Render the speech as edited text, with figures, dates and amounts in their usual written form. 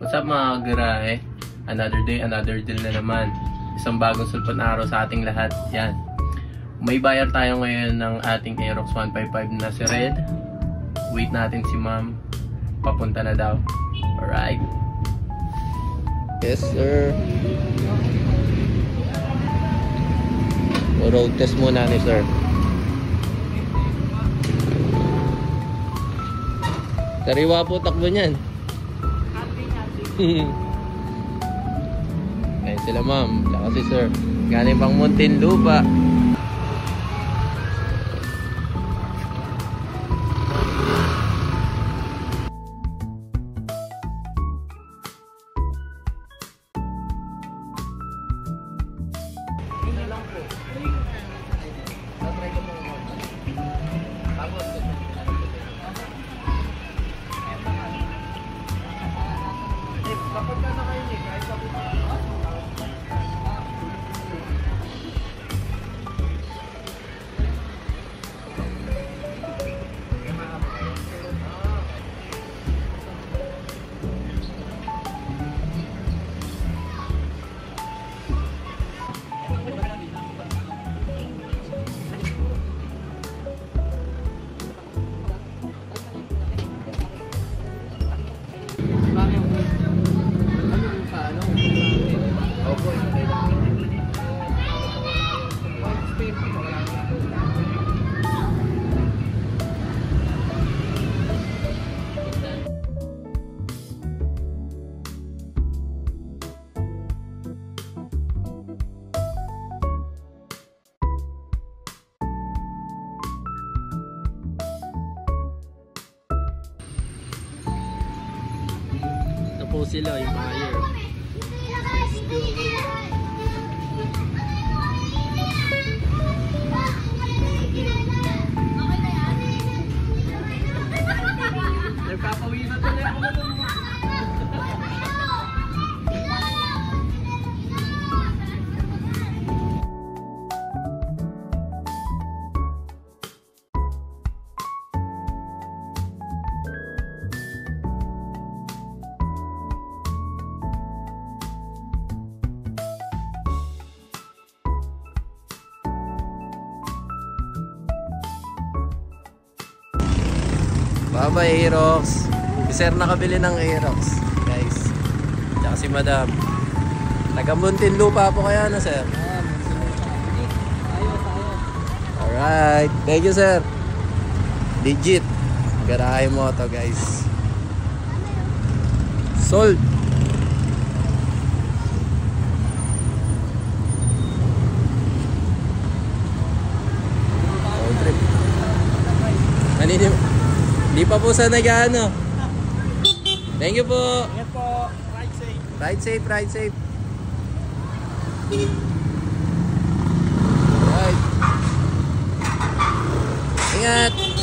What's up mga garahe? Another day, another deal na naman. Isang bagong sulpot na araw sa ating lahat. Yan. May buyer tayo ngayon ng ating Aerox 155 na si Red. Wait natin si ma'am. Papunta na daw. Alright. Yes sir. Road test muna ni sir. Sariwa po takbo niyan. Ayan sila ma'am, tsaka si sir. Galing pang Muntinlupa. Po sila yung buyer. Let's go. Nagpapawi na tuloy ako. Bye-bye Aerox. Si sir nakabili ng Aerox guys. Tsaka si madam. Taga Muntinlupa po kaya na sir? Alright. Thank you sir. Legit. Garahe mo to guys. Sold. Road trip. Hindi pa po sa nag-ano. Thank you po. Ingat po. Ride safe. Ride safe, ride safe. Right. Ingat.